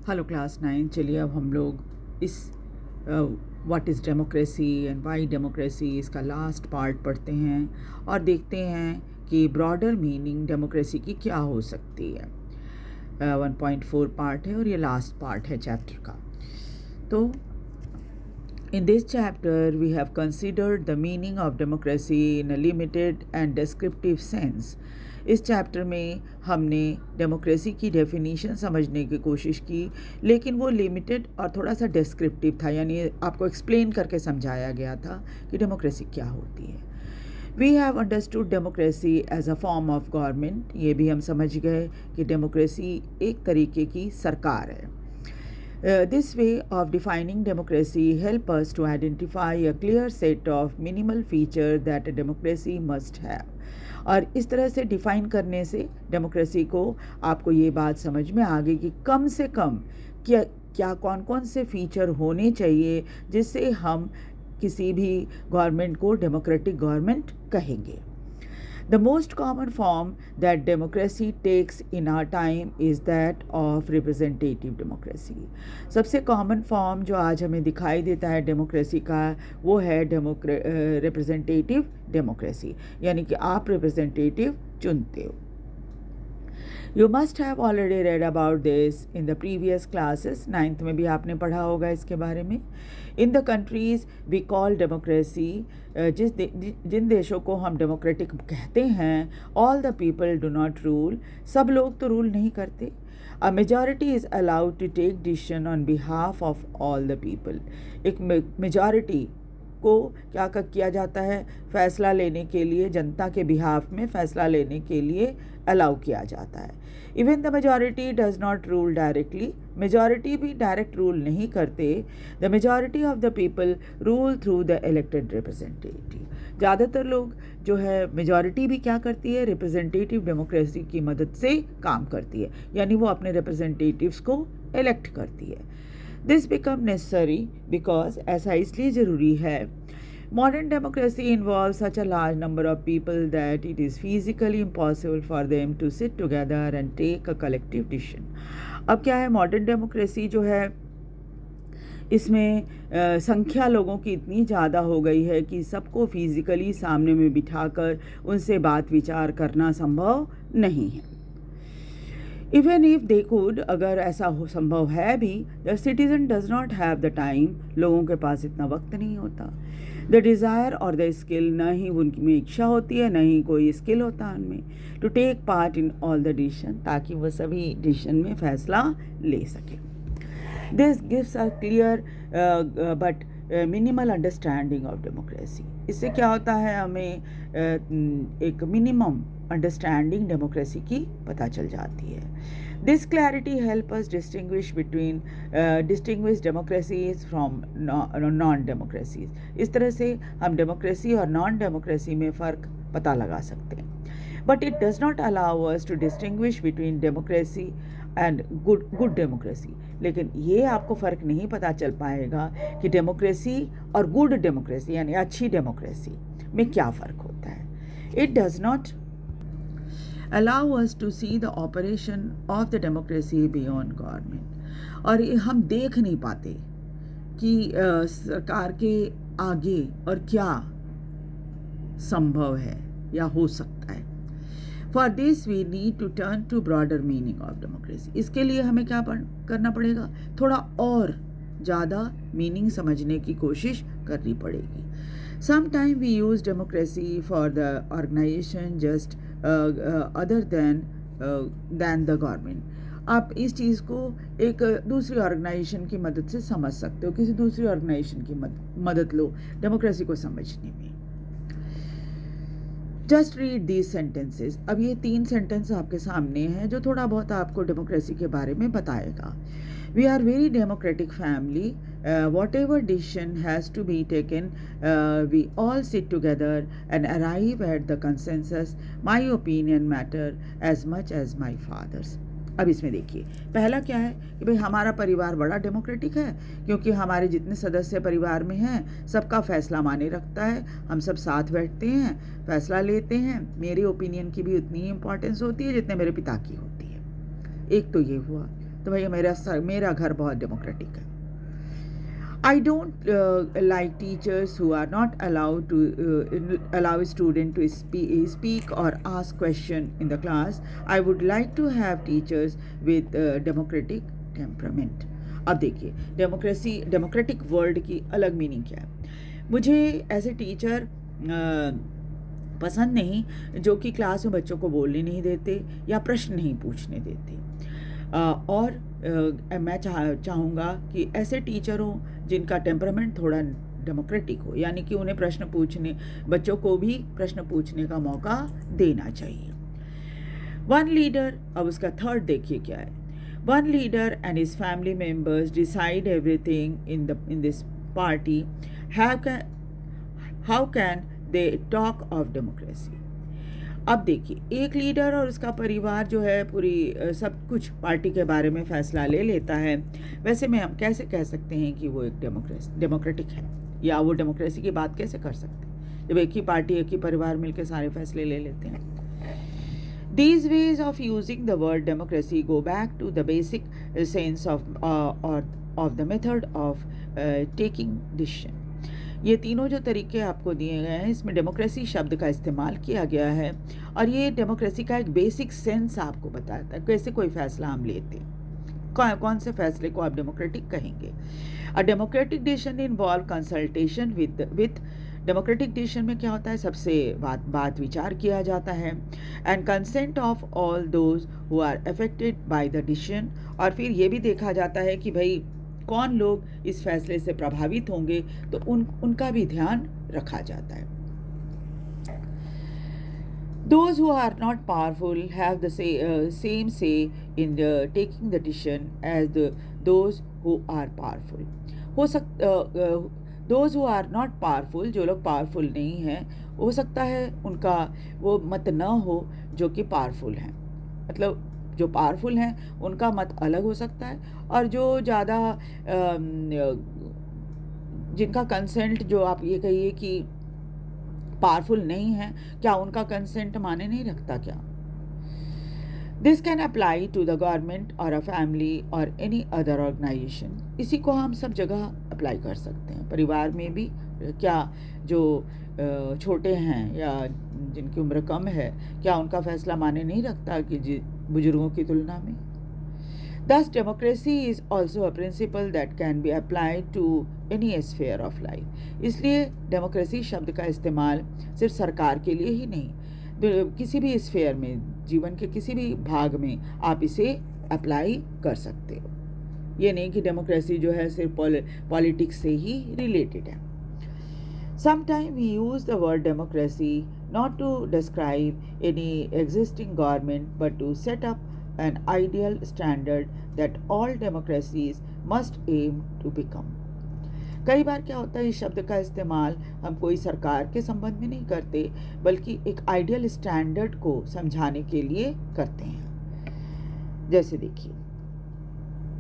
Hello class 9। चलिए अब हम लोग इस what is democracy and Y democracy इसका लास्ट पार्ट पढ़ते हैं और देखते हैं कि ब्रॉडर मीनिंग डेमोक्रेसी की क्या हो सकती है। 1.4 पार्ट है और ये लास्ट पार्ट है चैप्टर का। तो in this chapter we have considered the meaning of democracy in a limited and descriptive sense। इस चैप्टर में हमने डेमोक्रेसी की डेफिनीशन समझने की कोशिश की, लेकिन वो लिमिटेड और थोड़ा सा डिस्क्रिप्टिव था, यानी आपको एक्सप्लेन करके समझाया गया था कि डेमोक्रेसी क्या होती है। We have understood democracy as a form of government. ये भी हम समझ गए कि डेमोक्रेसी एक तरीके की सरकार है। This way of defining democracy help us to identify a clear set of minimal features that a democracy must have। और इस तरह से डिफ़ाइन करने से डेमोक्रेसी को आपको ये बात समझ में आ गई कि कम से कम क्या कौन कौन से फीचर होने चाहिए जिससे हम किसी भी गवर्नमेंट को डेमोक्रेटिक गवर्नमेंट कहेंगे। The most common form that democracy takes in our time is that of representative democracy। सबसे कॉमन फॉर्म जो आज हमें दिखाई देता है डेमोक्रेसी का वो है रिप्रेजेंटेटिव डेमोक्रेसी, यानी कि आप रिप्रेजेंटेटिव चुनते हो। You must have already read about this in the previous classes। 9th में भी आपने पढ़ा होगा इसके बारे में। In the countries we call democracy, जिन देशों को हम डेमोक्रेटिक कहते हैं, all the people do not rule, सब लोग तो रूल नहीं करते। A majority is allowed to take decision on behalf of all the people। एक मेजॉरिटी को क्या किया जाता है, फैसला लेने के लिए, जनता के बिहाफ में फैसला लेने के लिए अलाउ किया जाता है। Even the majority does not rule directly, majority भी डायरेक्ट रूल नहीं करते। The majority of the people rule through the elected representative. ज़्यादातर लोग जो है मेजॉरिटी भी क्या करती है, रिप्रेजेंटेटिव डेमोक्रेसी की मदद से काम करती है, यानी वो अपने रिप्रेजेंटेटिव्स को इलेक्ट करती है। दिस बिकम नेसेसरी बिकॉज, ऐसा इसलिए ज़रूरी है, modern democracy involves such a large number of people that it is physically impossible for them to sit together and take a collective decision। अब क्या है, मॉडर्न डेमोक्रेसी जो है इसमें संख्या लोगों की इतनी ज़्यादा हो गई है कि सबको फिज़िकली सामने में बिठाकर उनसे बात विचार करना संभव नहीं है। इवन इफ दे कुड, अगर ऐसा संभव है भी, the citizen does not have the time, लोगों के पास इतना वक्त नहीं होता। द डिज़ायर और द स्किल, न ही उनमें इच्छा होती है, न ही कोई स्किल होता है उनमें, to take part in all the decision, ताकि वह सभी डिसीजन में फ़ैसला ले सके। This gives a clear but minimal understanding of democracy. इससे क्या होता है, हमें एक मिनिमम अंडरस्टैंडिंग डेमोक्रेसी की पता चल जाती है। This clarity help us distinguish democracies from non democracies. इस तरह से हम डेमोक्रेसी और नॉन डेमोक्रेसी में फ़र्क पता लगा सकते हैं। But it does not allow us to distinguish between democracy and good democracy. लेकिन ये आपको फ़र्क नहीं पता चल पाएगा कि डेमोक्रेसी और गुड डेमोक्रेसी यानी अच्छी डेमोक्रेसी में क्या फ़र्क होता है। It does not allow us to see the operation of the democracy beyond government। और हम देख नहीं पाते कि सरकार के आगे और क्या संभव है या हो सकता है। For this we need to turn to broader meaning of democracy। इसके लिए हमें क्या करना पड़ेगा, थोड़ा और ज़्यादा मीनिंग समझने की कोशिश करनी पड़ेगी। Sometimes we use democracy for the organization just other than the government। आप इस चीज़ को एक दूसरी ऑर्गेनाइजेशन की मदद से समझ सकते हो, किसी दूसरी ऑर्गेनाइजेशन की मदद लो डेमोक्रेसी को समझने में। Just read these sentences. अब ये 3 सेंटेंस आपके सामने हैं जो थोड़ा बहुत आपको डेमोक्रेसी के बारे में बताएगा। We are very democratic family, whatever decision has to be taken, we all sit together and arrive at the consensus। My opinion matter as much as my father's। अब इसमें देखिए, पहला क्या है कि भाई हमारा परिवार बड़ा डेमोक्रेटिक है, क्योंकि हमारे जितने सदस्य परिवार में हैं सबका फैसला माने रखता है, हम सब साथ बैठते हैं, फैसला लेते हैं। मेरे ओपिनियन की भी उतनी ही इम्पोर्टेंस होती है जितने मेरे पिता की होती है। एक तो ये हुआ। तो भैया मेरा घर बहुत डेमोक्रेटिक है। I don't like teachers who are not allowed to allow a student to speak or ask question in the class. I would like to have teachers with democratic temperament. अब देखिए डेमोक्रेटिक वर्ड की अलग meaning क्या है। मुझे ऐसे teacher पसंद नहीं जो कि क्लास में बच्चों को बोलने नहीं देते या प्रश्न नहीं पूछने देते। और मैं चाहूँगा कि ऐसे टीचर हों जिनका टेम्परामेंट थोड़ा डेमोक्रेटिक हो, यानी कि उन्हें बच्चों को भी प्रश्न पूछने का मौका देना चाहिए। वन लीडर, अब उसका थर्ड देखिए क्या है। One leader and his family members decide everything in this party. How can they talk of democracy. अब देखिए एक लीडर और उसका परिवार जो है पूरी सब कुछ पार्टी के बारे में फैसला ले लेता है, वैसे में हम कैसे कह सकते हैं कि वो एक डेमोक्रेटिक है, या वो डेमोक्रेसी की बात कैसे कर सकते हैं जब एक ही पार्टी एक ही परिवार मिलकर सारे फैसले ले लेते हैं। These ways of using the word democracy go back to the basic sense of the method of taking decision. ये तीनों जो तरीके आपको दिए गए हैं इसमें डेमोक्रेसी शब्द का इस्तेमाल किया गया है, और ये डेमोक्रेसी का एक बेसिक सेंस आपको बताता है कैसे कोई फैसला हम लेते हैं, कौन से फैसले को आप डेमोक्रेटिक कहेंगे। A democratic decision involve consultation with democratic decision में क्या होता है, सबसे बात विचार किया जाता है, and consent of all those who are affected by the decision, और फिर ये भी देखा जाता है कि भाई कौन लोग इस फैसले से प्रभावित होंगे, तो उनका भी ध्यान रखा जाता है। Those who are not powerful have the same say in taking the decision as those who are powerful. Those who are not powerful, जो लोग पावरफुल नहीं हैं, हो सकता है उनका वो मत न हो जो कि पावरफुल हैं। मतलब जो पावरफुल हैं उनका मत अलग हो सकता है, और जो ज़्यादा जिनका कंसेंट, जो आप ये कहिए कि पावरफुल नहीं है, क्या उनका कंसेंट माने नहीं रखता क्या। This can apply to the government और अ फैमिली और एनी अदर ऑर्गेनाइजेशन। इसी को हम सब जगह अप्लाई कर सकते हैं, परिवार में भी। क्या जो छोटे हैं या जिनकी उम्र कम है, क्या उनका फैसला माने नहीं रखता कि बुजुर्गों की तुलना में। Thus, democracy is also a principle that can be applied to any sphere of life. इसलिए डेमोक्रेसी शब्द का इस्तेमाल सिर्फ सरकार के लिए ही नहीं, किसी भी स्फेयर में, जीवन के किसी भी भाग में आप इसे अप्लाई कर सकते हो। ये नहीं कि डेमोक्रेसी जो है सिर्फ पॉलिटिक्स से ही रिलेटेड है। Sometimes we use the word democracy not to describe any existing government, but to set up an ideal standard that all democracies must aim to become. कई बार क्या होता है, इस शब्द का इस्तेमाल हम कोई सरकार के संबंध में नहीं करते, बल्कि एक आइडियल स्टैंडर्ड को समझाने के लिए करते हैं। जैसे देखिए,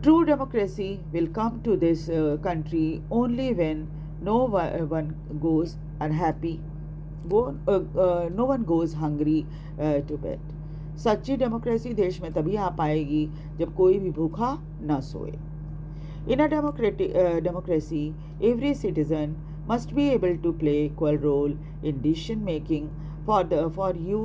true democracy will come to this country only when no one goes unhappy, no one goes hungry to bed. सच्ची डेमोक्रेसी देश में तभी आ पाएगी जब कोई भी भूखा न सोए। In a democracy, every citizen must be able to play equal role in decision making. For you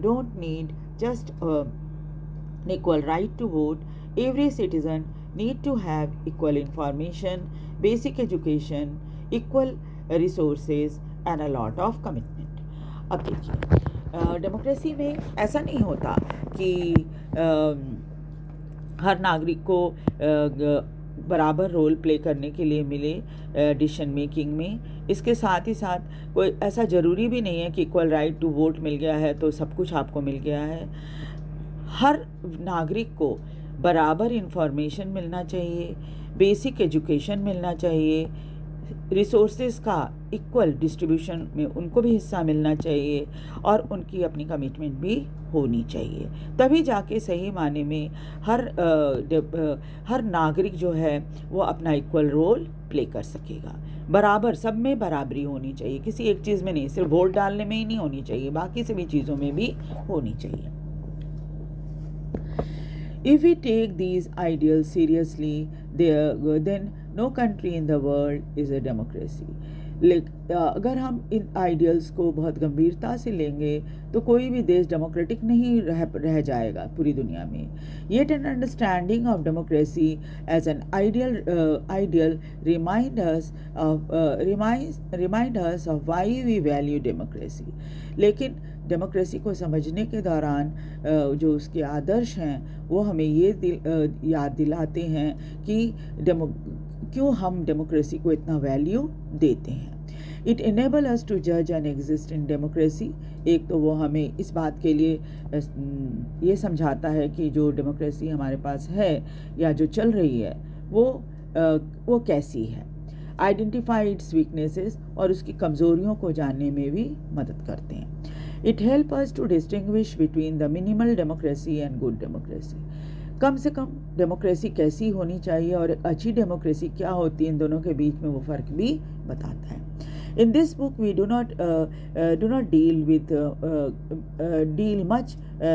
don't need just an equal right to vote. Every citizen need to have equal information, basic education, equal resources and a lot of commitment. अब देखिए, democracy में ऐसा नहीं होता कि हर नागरिक को बराबर रोल प्ले करने के लिए मिले डिसीजन मेकिंग में। इसके साथ ही साथ कोई ऐसा ज़रूरी भी नहीं है कि इक्वल राइट टू वोट मिल गया है तो सब कुछ आपको मिल गया है। हर नागरिक को बराबर इंफॉर्मेशन मिलना चाहिए, बेसिक एजुकेशन मिलना चाहिए, रिसोर्सेज का इक्वल डिस्ट्रीब्यूशन में उनको भी हिस्सा मिलना चाहिए, और उनकी अपनी कमिटमेंट भी होनी चाहिए। तभी जाके सही माने में हर नागरिक जो है वो अपना इक्वल रोल प्ले कर सकेगा। बराबर, सब में बराबरी होनी चाहिए, किसी एक चीज़ में नहीं, सिर्फ वोट डालने में ही नहीं होनी चाहिए, बाकी सभी चीज़ों में भी होनी चाहिए। If we take these ideals seriously, then no country in the world is a democracy. अगर हम इन आइडियल्स को बहुत गंभीरता से लेंगे तो कोई भी देश डेमोक्रेटिक नहीं रह जाएगा पूरी दुनिया में. Yet an understanding of democracy as an ideal remind us of why we value democracy. लेकिन डेमोक्रेसी को समझने के दौरान जो उसके आदर्श हैं वो हमें ये याद दिलाते हैं कि क्यों हम डेमोक्रेसी को इतना वैल्यू देते हैं. इट इनेबल अस टू जज एंड एग्जिस्ट इन डेमोक्रेसी. एक तो वो हमें इस बात के लिए ये समझाता है कि जो डेमोक्रेसी हमारे पास है या जो चल रही है वो कैसी है. आइडेंटिफाई इट्स वीकनेसेस, और उसकी कमज़ोरियों को जानने में भी मदद करते हैं. It help us to distinguish between the minimal democracy and good democracy. कम से कम डेमोक्रेसी कैसी होनी चाहिए और एक अच्छी डेमोक्रेसी क्या होती है, इन दोनों के बीच में वो फ़र्क भी बताता है. In this book, we do not deal much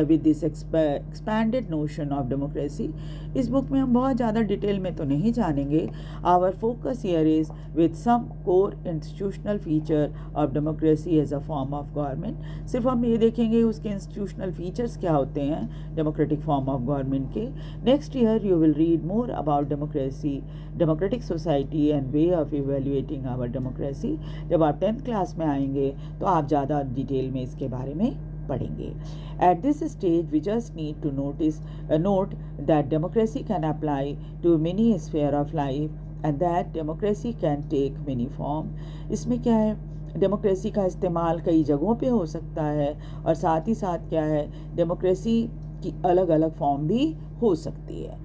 with this expanded notion of democracy. इस बुक में हम बहुत ज़्यादा डिटेल में तो नहीं जानेंगे. Our focus here is with some core institutional feature of democracy as a form of government. सिर्फ हम ये देखेंगे उसके institutional features क्या होते हैं democratic form of government के. Next year you will read more about democracy, democratic society and way of evaluating our democracy. जब आप 10th क्लास में आएंगे तो आप ज़्यादा डिटेल में इसके बारे में पढ़ेंगे. At this stage we just need to note that democracy can apply to many sphere of life and that democracy can take many form. इसमें क्या है, डेमोक्रेसी का इस्तेमाल कई जगहों पे हो सकता है और साथ ही साथ क्या है, डेमोक्रेसी की अलग अलग फॉर्म भी हो सकती है.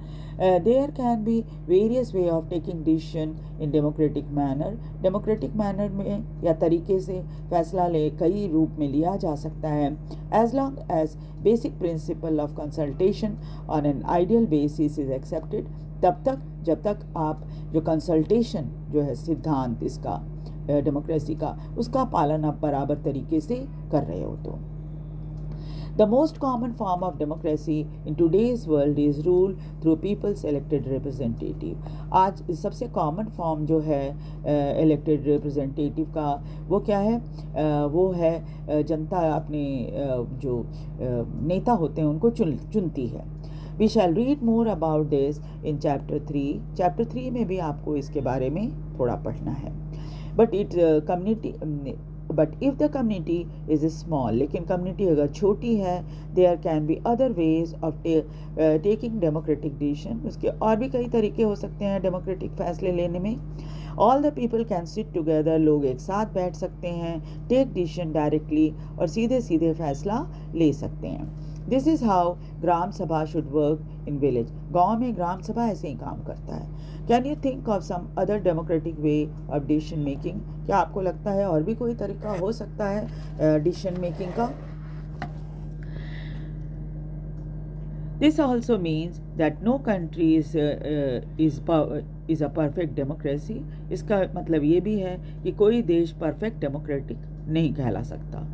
There can be various way of taking decision in democratic manner. Democratic manner में या तरीके से फैसला कई रूप में लिया जा सकता है. As long as basic principle of consultation on an ideal basis is accepted, तब तक जब तक आप जो कंसल्टेशन जो है सिद्धांत इसका डेमोक्रेसी का, उसका पालन आप बराबर तरीके से कर रहे हो तो. The most common form of democracy in today's world is rule through people's elected representative. आज सबसे कॉमन फॉर्म जो है इलेक्टेड रिप्रेजेंटेटिव का वो क्या है, वो है जनता अपने जो नेता होते हैं उनको चुनती है. We shall read more about this in chapter 3. Chapter 3 में भी आपको इसके बारे में थोड़ा पढ़ना है. But if the community is small, लेकिन community अगर छोटी है, there can be other ways of taking democratic decision. उसके और भी कई तरीके हो सकते हैं democratic फैसले लेने में. All the people can sit together, लोग एक साथ बैठ सकते हैं, take decision directly और सीधे सीधे फैसला ले सकते हैं. This is how ग्राम सभा should work in village. गांव में ग्राम सभा ऐसे ही काम करता है. Can you think of some other democratic way of decision making? क्या आपको लगता है और भी कोई तरीका हो सकता है decision making का? This also means that no country is a perfect democracy. इसका मतलब ये भी है कि कोई देश perfect democratic नहीं कहला सकता.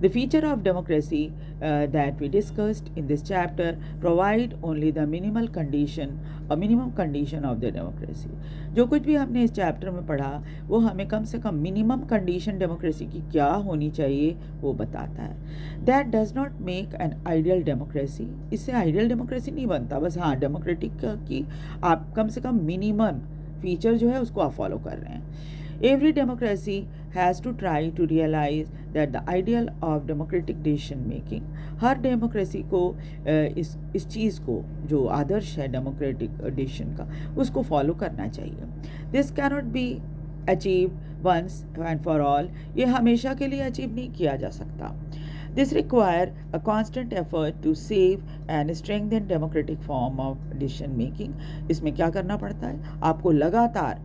The feature of democracy that we discussed in this chapter provide only the minimum condition of the democracy. जो कुछ भी हमने इस चैप्टर में पढ़ा वो हमें कम से कम मिनिमम कंडीशन डेमोक्रेसी की क्या होनी चाहिए वो बताता है. That does not make an ideal democracy. इससे आइडियल डेमोक्रेसी नहीं बनता. बस हाँ, डेमोक्रेटिक की आप कम से कम मिनिमम फीचर जो है उसको आप फॉलो कर रहे हैं. Every democracy has to try to realize that the ideal of democratic decision making. Her democracy को इस चीज़ को जो आदर्श है डेमोक्रेटिक डिसीजन का उसको फॉलो करना चाहिए. This cannot be achieved once and for all. ये हमेशा के लिए अचीव नहीं किया जा सकता. This require a constant effort to save and strengthen democratic form of decision making. इसमें क्या करना पड़ता है, आपको लगातार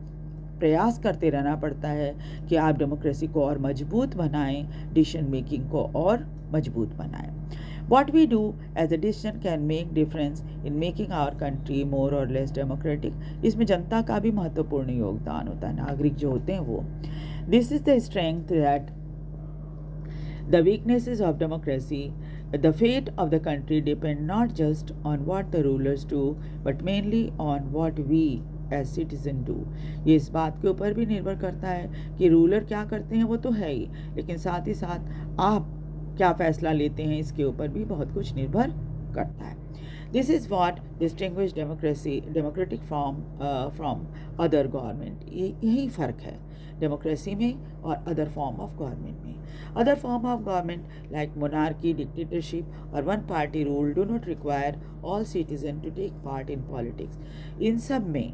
प्रयास करते रहना पड़ता है कि आप डेमोक्रेसी को और मजबूत बनाएं, डिसीजन मेकिंग को और मजबूत बनाएं. What we do as a decision can make difference in making our country more or less democratic. इसमें जनता का भी महत्वपूर्ण योगदान होता है, नागरिक जो होते हैं वो. This is the strength that the weaknesses of democracy The fate of the country depends not just on what the rulers do, but mainly on what we as citizen do. ये इस बात के ऊपर भी निर्भर करता है कि रूलर क्या करते हैं, वो तो है ही, लेकिन साथ ही साथ आप क्या फैसला लेते हैं, इसके ऊपर भी बहुत कुछ निर्भर करता है. This is what distinguish democratic from other government. यही फ़र्क है डेमोक्रेसी में और अदर फॉर्म ऑफ गवर्नमेंट में. Other form of government like monarchy, dictatorship और one party rule do not require all citizen to take part in politics. इन सब में,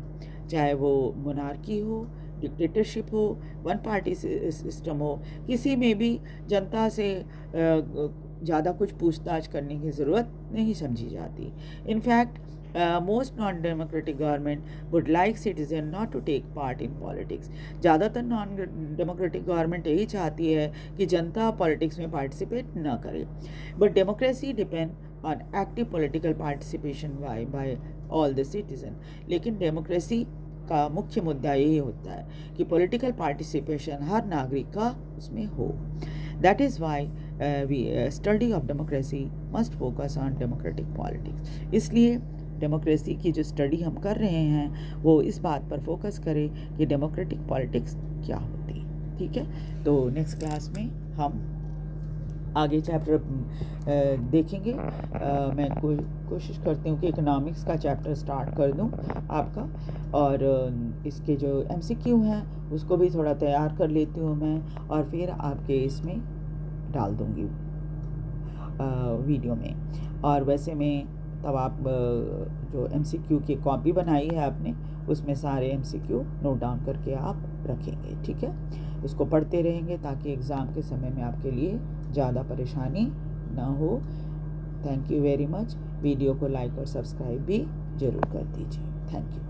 चाहे वो मोनार्की हो, डिक्टेटरशिप हो, वन पार्टी सिस्टम हो, किसी में भी जनता से ज़्यादा कुछ पूछताछ करने की ज़रूरत नहीं समझी जाती. In fact most non-democratic government would like citizen not to take part in politics. ज़्यादातर non-democratic government यही चाहती है कि जनता पॉलिटिक्स में पार्टिसिपेट ना करे. But democracy depend on active political participation by all the citizen. लेकिन डेमोक्रेसी का मुख्य मुद्दा यही होता है कि पॉलिटिकल पार्टिसिपेशन हर नागरिक का उसमें हो. That is why study of democracy must focus on democratic politics. इसलिए डेमोक्रेसी की जो स्टडी हम कर रहे हैं वो इस बात पर फोकस करें कि डेमोक्रेटिक पॉलिटिक्स क्या होती है. ठीक है, तो नेक्स्ट क्लास में हम आगे चैप्टर देखेंगे. मैं कोशिश करती हूँ कि इकोनॉमिक्स का चैप्टर स्टार्ट कर दूँ आपका, और इसके जो MCQ हैं उसको भी थोड़ा तैयार कर लेती हूँ मैं, और फिर आपके इसमें डाल दूँगी वीडियो में. और वैसे मैं तब आप जो MCQ की कॉपी बनाई है आपने, उसमें सारे MCQ नोट डाउन करके आप रखेंगे. ठीक है, उसको पढ़ते रहेंगे ताकि एग्ज़ाम के समय में आपके लिए ज़्यादा परेशानी ना हो. Thank you very much. Video को लाइक और सब्सक्राइब भी ज़रूर कर दीजिए. Thank you.